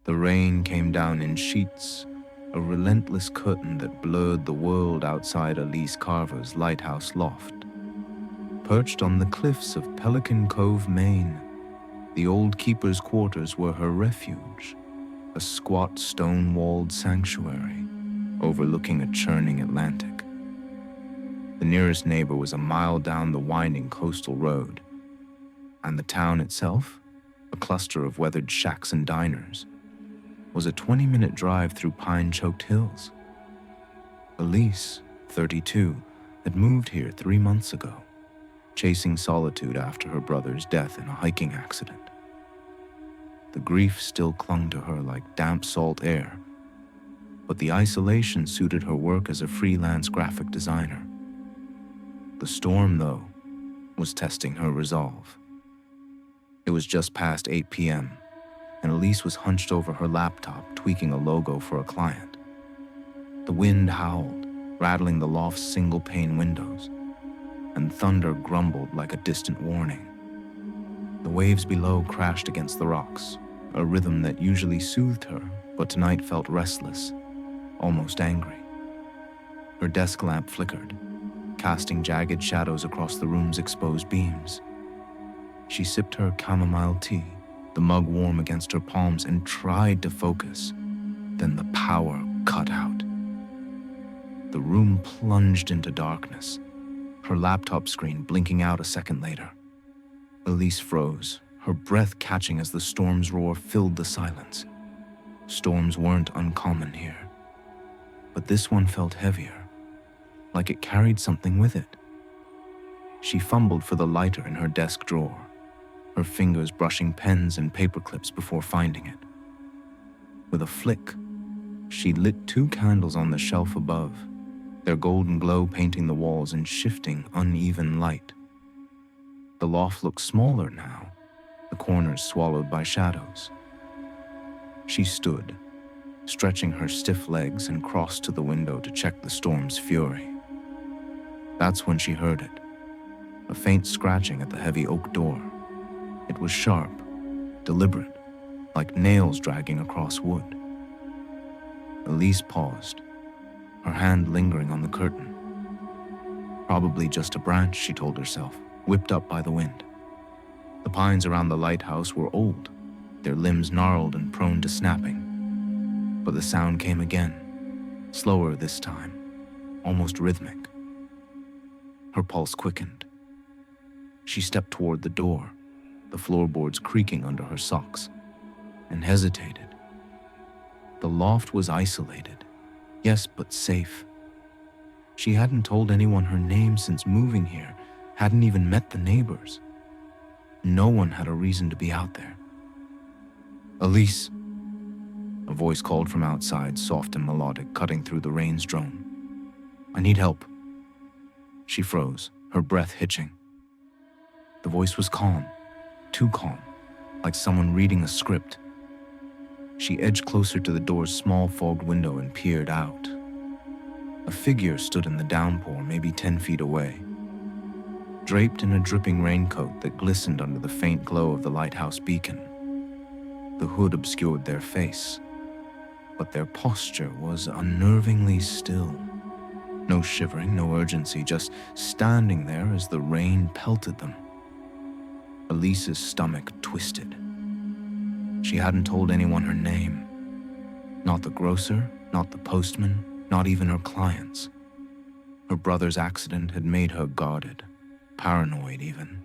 The rain came down in sheets, a relentless curtain that blurred the world outside Elise Carver's Lighthouse Loft. Perched on the cliffs of Pelican Cove, Maine, the old keeper's quarters were her refuge, a squat stone-walled sanctuary overlooking a churning Atlantic. The nearest neighbor was a mile down the winding coastal road, and the town itself, a cluster of weathered shacks and diners, was a 20-minute drive through pine-choked hills. Elise, 32, had moved here 3 months ago, chasing solitude after her brother's death in a hiking accident. The grief still clung to her like damp salt air, but the isolation suited her work as a freelance graphic designer. The storm, though, was testing her resolve. It was just past 8 p.m., and Elise was hunched over her laptop, tweaking a logo for a client. The wind howled, rattling the loft's single-pane windows, and thunder grumbled like a distant warning. The waves below crashed against the rocks, a rhythm that usually soothed her, but tonight felt restless, almost angry. Her desk lamp flickered, casting jagged shadows across the room's exposed beams. She sipped her chamomile tea, the mug warm against her palms, and tried to focus. Then the power cut out. The room plunged into darkness, her laptop screen blinking out a second later. Elise froze, her breath catching as the storm's roar filled the silence. Storms weren't uncommon here, but this one felt heavier, like it carried something with it. She fumbled for the lighter in her desk drawer, her fingers brushing pens and paper clips before finding it. With a flick, she lit 2 candles on the shelf above, their golden glow painting the walls in shifting, uneven light. The loft looked smaller now, the corners swallowed by shadows. She stood, stretching her stiff legs, and crossed to the window to check the storm's fury. That's when she heard it, a faint scratching at the heavy oak door. It was sharp, deliberate, like nails dragging across wood. Elise paused, her hand lingering on the curtain. Probably just a branch, she told herself, whipped up by the wind. The pines around the lighthouse were old, their limbs gnarled and prone to snapping. But the sound came again, slower this time, almost rhythmic. Her pulse quickened. She stepped toward the door, the floorboards creaking under her socks, and hesitated. The loft was isolated, yes, but safe. She hadn't told anyone her name since moving here, hadn't even met the neighbors. No one had a reason to be out there. "Elise," a voice called from outside, soft and melodic, cutting through the rain's drone. "I need help." She froze, her breath hitching. The voice was calm, too calm, like someone reading a script. She edged closer to the door's small fogged window and peered out. A figure stood in the downpour, maybe 10 feet away, draped in a dripping raincoat that glistened under the faint glow of the lighthouse beacon. The hood obscured their face, but their posture was unnervingly still. No shivering, no urgency, just standing there as the rain pelted them. Elise's stomach twisted. She hadn't told anyone her name. Not the grocer, not the postman, not even her clients. Her brother's accident had made her guarded, paranoid even,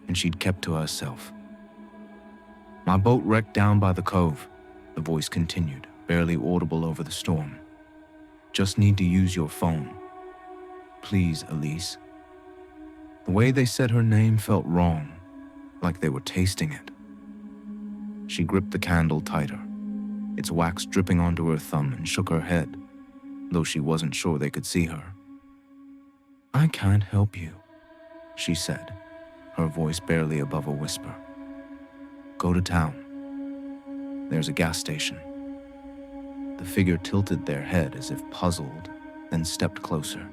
and she'd kept to herself. "My boat wrecked down by the cove," the voice continued, barely audible over the storm. "Just need to use your phone. Please, Elise." The way they said her name felt wrong, like they were tasting it. She gripped the candle tighter, its wax dripping onto her thumb, and shook her head, though she wasn't sure they could see her. "I can't help you," she said, her voice barely above a whisper. "Go to town. There's a gas station." The figure tilted their head as if puzzled, then stepped closer.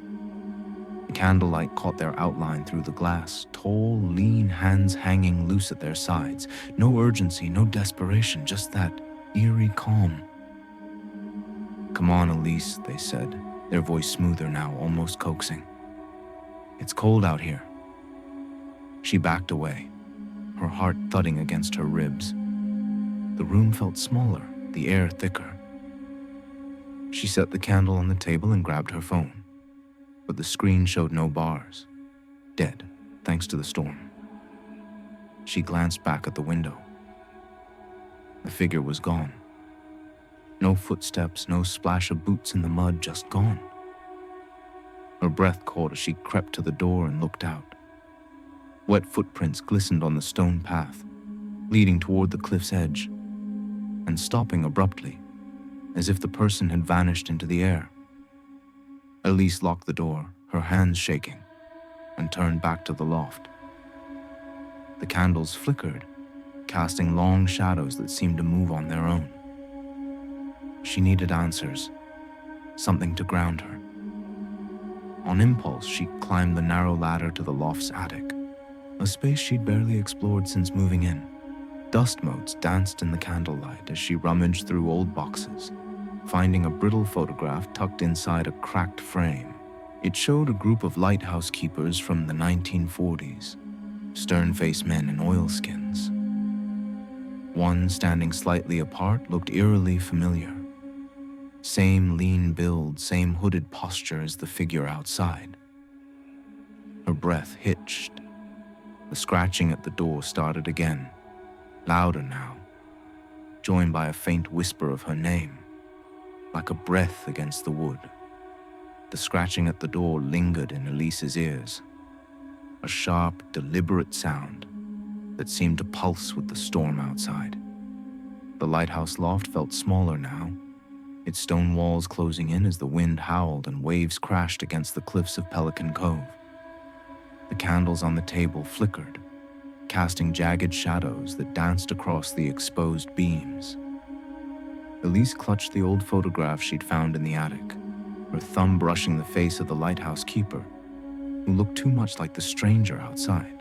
The candlelight caught their outline through the glass, tall, lean hands hanging loose at their sides. No urgency, no desperation, just that eerie calm. "Come on, Elise," they said, their voice smoother now, almost coaxing. "It's cold out here." She backed away, her heart thudding against her ribs. The room felt smaller, the air thicker. She set the candle on the table and grabbed her phone, but the screen showed no bars. Dead, thanks to the storm. She glanced back at the window. The figure was gone. No footsteps, no splash of boots in the mud, just gone. Her breath caught as she crept to the door and looked out. Wet footprints glistened on the stone path, leading toward the cliff's edge, and stopping abruptly, as if the person had vanished into the air. Elise locked the door, her hands shaking, and turned back to the loft. The candles flickered, casting long shadows that seemed to move on their own. She needed answers, something to ground her. On impulse, she climbed the narrow ladder to the loft's attic, a space she'd barely explored since moving in. Dust motes danced in the candlelight as she rummaged through old boxes, finding a brittle photograph tucked inside a cracked frame. It showed a group of lighthouse keepers from the 1940s, stern-faced men in oilskins. One, standing slightly apart, looked eerily familiar. Same lean build, same hooded posture as the figure outside. Her breath hitched. The scratching at the door started again, louder now, joined by a faint whisper of her name, like a breath against the wood. The scratching at the door lingered in Elise's ears, a sharp, deliberate sound that seemed to pulse with the storm outside. The lighthouse loft felt smaller now, its stone walls closing in as the wind howled and waves crashed against the cliffs of Pelican Cove. The candles on the table flickered, casting jagged shadows that danced across the exposed beams. Elise clutched the old photograph she'd found in the attic, her thumb brushing the face of the lighthouse keeper, who looked too much like the stranger outside.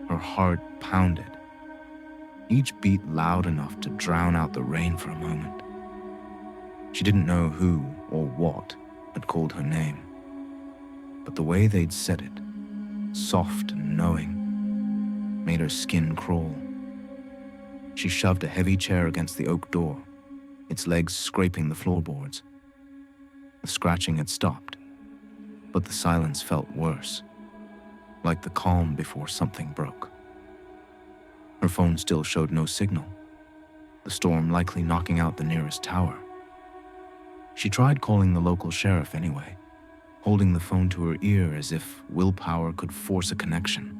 Her heart pounded, each beat loud enough to drown out the rain for a moment. She didn't know who or what had called her name, but the way they'd said it, soft and knowing, made her skin crawl. She shoved a heavy chair against the oak door, its legs scraping the floorboards. The scratching had stopped, but the silence felt worse, like the calm before something broke. Her phone still showed no signal, the storm likely knocking out the nearest tower. She tried calling the local sheriff anyway, holding the phone to her ear as if willpower could force a connection.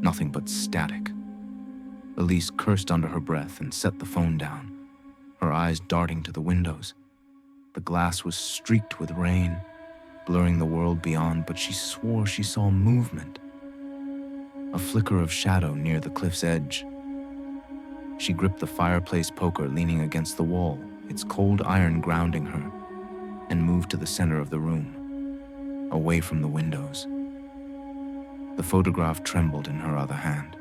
Nothing but static. Elise cursed under her breath and set the phone down, her eyes darting to the windows. The glass was streaked with rain, blurring the world beyond, but she swore she saw movement. A flicker of shadow near the cliff's edge. She gripped the fireplace poker leaning against the wall, its cold iron grounding her, and moved to the center of the room, away from the windows. The photograph trembled in her other hand.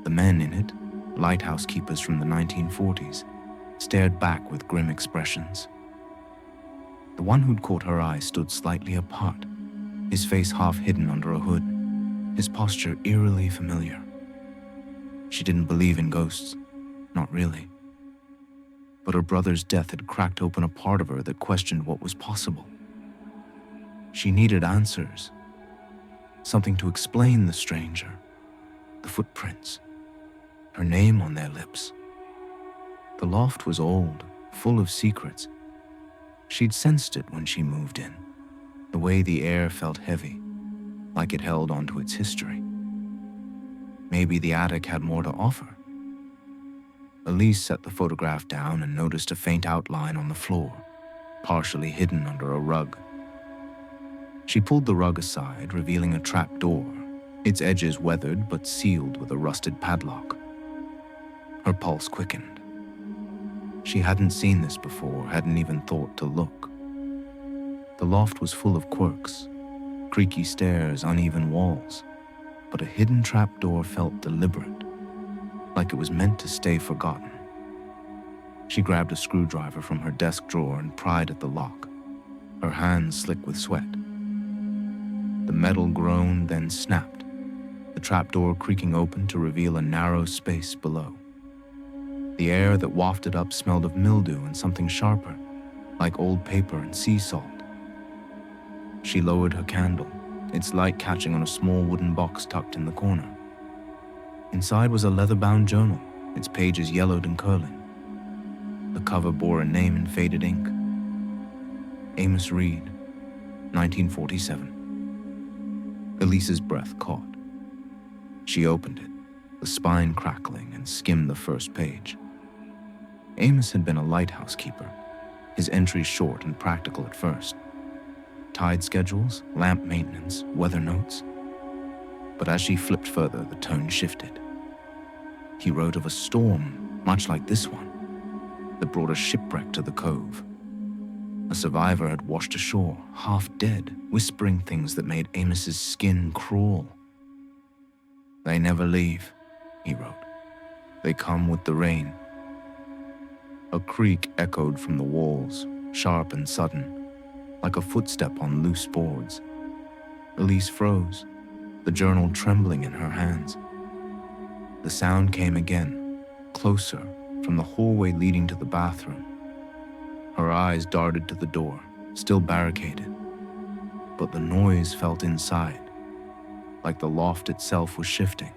The men in it, lighthouse keepers from the 1940s, stared back with grim expressions. The one who'd caught her eye stood slightly apart, his face half hidden under a hood, his posture eerily familiar. She didn't believe in ghosts, not really. But her brother's death had cracked open a part of her that questioned what was possible. She needed answers, something to explain the stranger, the footprints, her name on their lips. The loft was old, full of secrets. She'd sensed it when she moved in, the way the air felt heavy, like it held onto its history. Maybe the attic had more to offer. Elise set the photograph down and noticed a faint outline on the floor, partially hidden under a rug. She pulled the rug aside, revealing a trap door, its edges weathered but sealed with a rusted padlock. Her pulse quickened. She hadn't seen this before, hadn't even thought to look. The loft was full of quirks, creaky stairs, uneven walls, but a hidden trapdoor felt deliberate, like it was meant to stay forgotten. She grabbed a screwdriver from her desk drawer and pried at the lock, her hands slick with sweat. The metal groaned, then snapped, the trapdoor creaking open to reveal a narrow space below. The air that wafted up smelled of mildew and something sharper, like old paper and sea salt. She lowered her candle, its light catching on a small wooden box tucked in the corner. Inside was a leather-bound journal, its pages yellowed and curling. The cover bore a name in faded ink. Amos Reed, 1947. Elise's breath caught. She opened it, the spine crackling, and skimmed the first page. Amos had been a lighthouse keeper, his entries short and practical at first. Tide schedules, lamp maintenance, weather notes. But as she flipped further, the tone shifted. He wrote of a storm, much like this one, that brought a shipwreck to the cove. A survivor had washed ashore, half dead, whispering things that made Amos's skin crawl. "They never leave," he wrote. "They come with the rain." A creak echoed from the walls, sharp and sudden, like a footstep on loose boards. Elise froze, the journal trembling in her hands. The sound came again, closer, from the hallway leading to the bathroom. Her eyes darted to the door, still barricaded, but the noise felt inside, like the loft itself was shifting.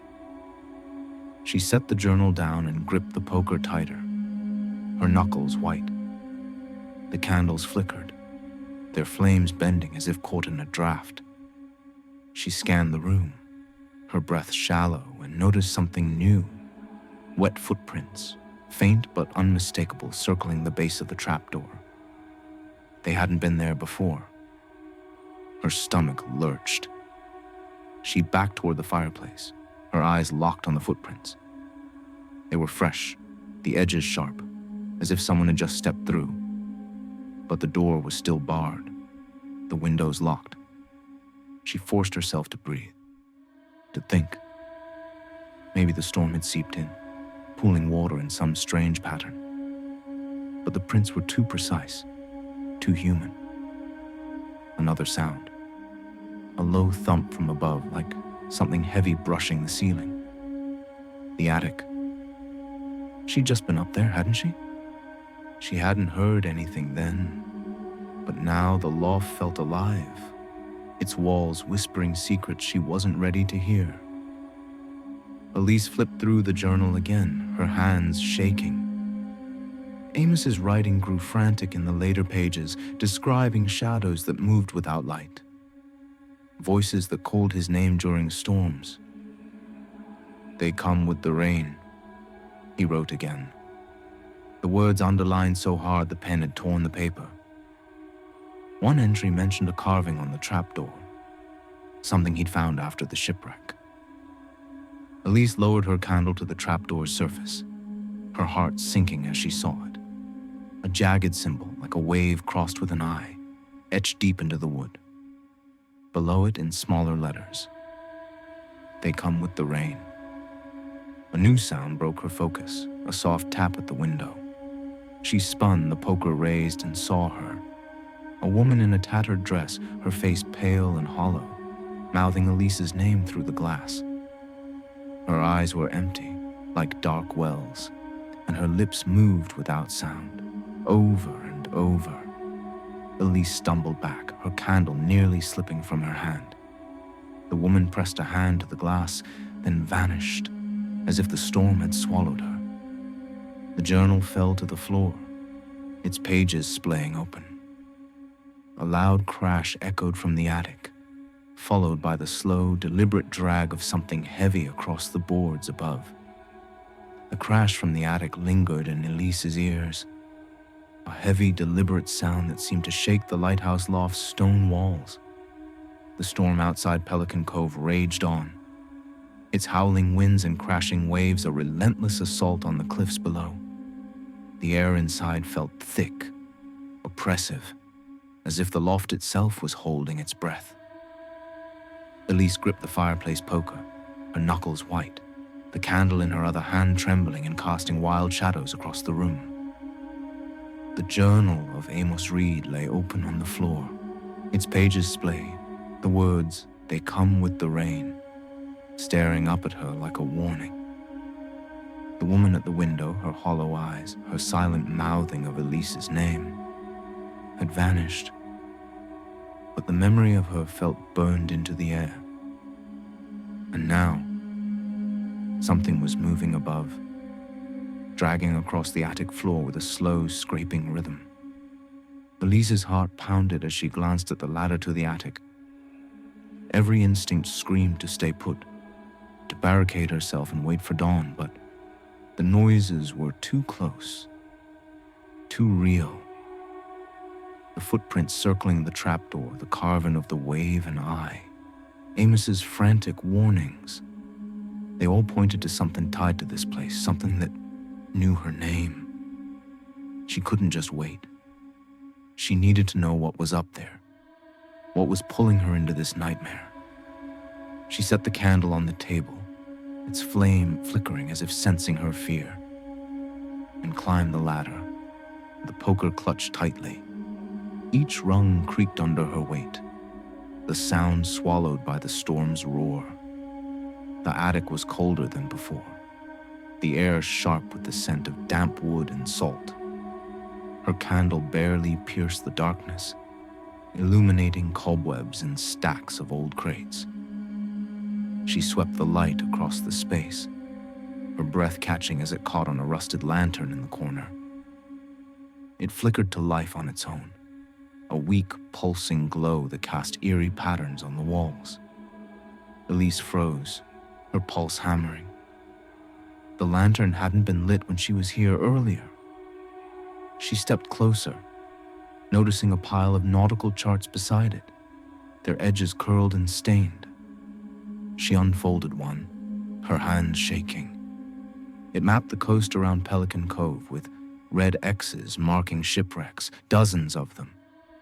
She set the journal down and gripped the poker tighter, her knuckles white. The candles flickered, their flames bending as if caught in a draft. She scanned the room, her breath shallow, and noticed something new. Wet footprints, faint but unmistakable, circling the base of the trapdoor. They hadn't been there before. Her stomach lurched. She backed toward the fireplace, her eyes locked on the footprints. They were fresh, the edges sharp, as if someone had just stepped through. But the door was still barred, the windows locked. She forced herself to breathe, to think. Maybe the storm had seeped in, pooling water in some strange pattern. But the prints were too precise, too human. Another sound, a low thump from above, like something heavy brushing the ceiling. The attic. She'd just been up there, hadn't she? She hadn't heard anything then, but now the loft felt alive, its walls whispering secrets she wasn't ready to hear. Elise flipped through the journal again, her hands shaking. Amos's writing grew frantic in the later pages, describing shadows that moved without light, voices that called his name during storms. "They come with the rain," he wrote again. The words underlined so hard the pen had torn the paper. One entry mentioned a carving on the trapdoor, something he'd found after the shipwreck. Elise lowered her candle to the trapdoor's surface, her heart sinking as she saw it. A jagged symbol, like a wave crossed with an eye, etched deep into the wood. Below it, in smaller letters, "They come with the rain." A new sound broke her focus, a soft tap at the window. She spun, the poker raised, and saw her. A woman in a tattered dress, her face pale and hollow, mouthing Elise's name through the glass. Her eyes were empty, like dark wells, and her lips moved without sound, over and over. Elise stumbled back, her candle nearly slipping from her hand. The woman pressed a hand to the glass, then vanished, as if the storm had swallowed her. The journal fell to the floor, its pages splaying open. A loud crash echoed from the attic, followed by the slow, deliberate drag of something heavy across the boards above. The crash from the attic lingered in Elise's ears, a heavy, deliberate sound that seemed to shake the Lighthouse Loft's stone walls. The storm outside Pelican Cove raged on, its howling winds and crashing waves a relentless assault on the cliffs below. The air inside felt thick, oppressive, as if the loft itself was holding its breath. Elise gripped the fireplace poker, her knuckles white, the candle in her other hand trembling and casting wild shadows across the room. The journal of Amos Reed lay open on the floor, its pages splayed, the words, "They come with the rain," staring up at her like a warning. The woman at the window, her hollow eyes, her silent mouthing of Elise's name, had vanished, but the memory of her felt burned into the air. And now, something was moving above, dragging across the attic floor with a slow, scraping rhythm. Elise's heart pounded as she glanced at the ladder to the attic. Every instinct screamed to stay put, to barricade herself and wait for dawn, but the noises were too close, too real. The footprints circling the trapdoor, the carving of the wave and eye, Amos's frantic warnings. They all pointed to something tied to this place, something that knew her name. She couldn't just wait. She needed to know what was up there, what was pulling her into this nightmare. She set the candle on the table, its flame flickering as if sensing her fear, and climbed the ladder, the poker clutched tightly. Each rung creaked under her weight, the sound swallowed by the storm's roar. The attic was colder than before, the air sharp with the scent of damp wood and salt. Her candle barely pierced the darkness, illuminating cobwebs and stacks of old crates. She swept the light across the space, her breath catching as it caught on a rusted lantern in the corner. It flickered to life on its own, a weak, pulsing glow that cast eerie patterns on the walls. Elise froze, her pulse hammering. The lantern hadn't been lit when she was here earlier. She stepped closer, noticing a pile of nautical charts beside it, their edges curled and stained. She unfolded one, her hands shaking. It mapped the coast around Pelican Cove with red X's marking shipwrecks, dozens of them,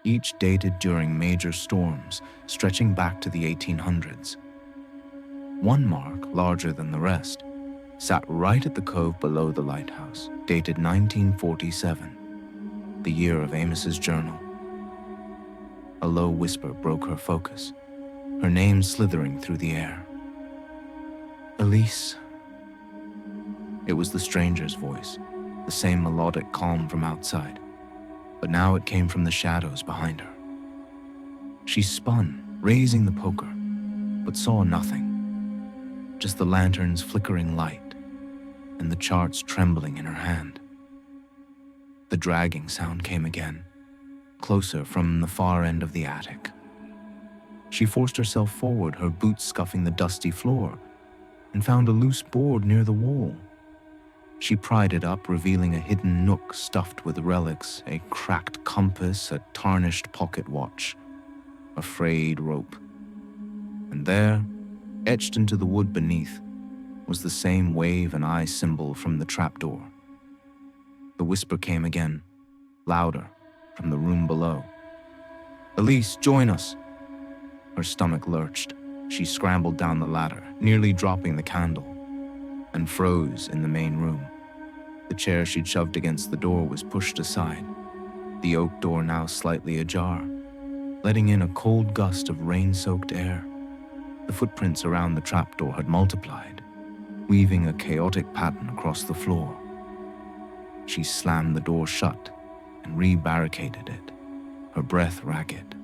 each dated during major storms stretching back to the 1800s. One mark, larger than the rest, sat right at the cove below the lighthouse, dated 1947, the year of Amos's journal. A low whisper broke her focus, her name slithering through the air. Elise. It was the stranger's voice, the same melodic calm from outside, but now it came from the shadows behind her. She spun, raising the poker, but saw nothing, just the lantern's flickering light and the charts trembling in her hand. The dragging sound came again, closer from the far end of the attic. She forced herself forward, her boots scuffing the dusty floor, and found a loose board near the wall. She pried it up, revealing a hidden nook stuffed with relics, a cracked compass, a tarnished pocket watch, a frayed rope. And there, etched into the wood beneath, was the same wave and eye symbol from the trapdoor. The whisper came again, louder, from the room below. "Elise, join us!" Her stomach lurched. She scrambled down the ladder, nearly dropping the candle, and froze in the main room. The chair she'd shoved against the door was pushed aside, the oak door now slightly ajar, letting in a cold gust of rain-soaked air. The footprints around the trapdoor had multiplied, weaving a chaotic pattern across the floor. She slammed the door shut and re-barricaded it, her breath ragged.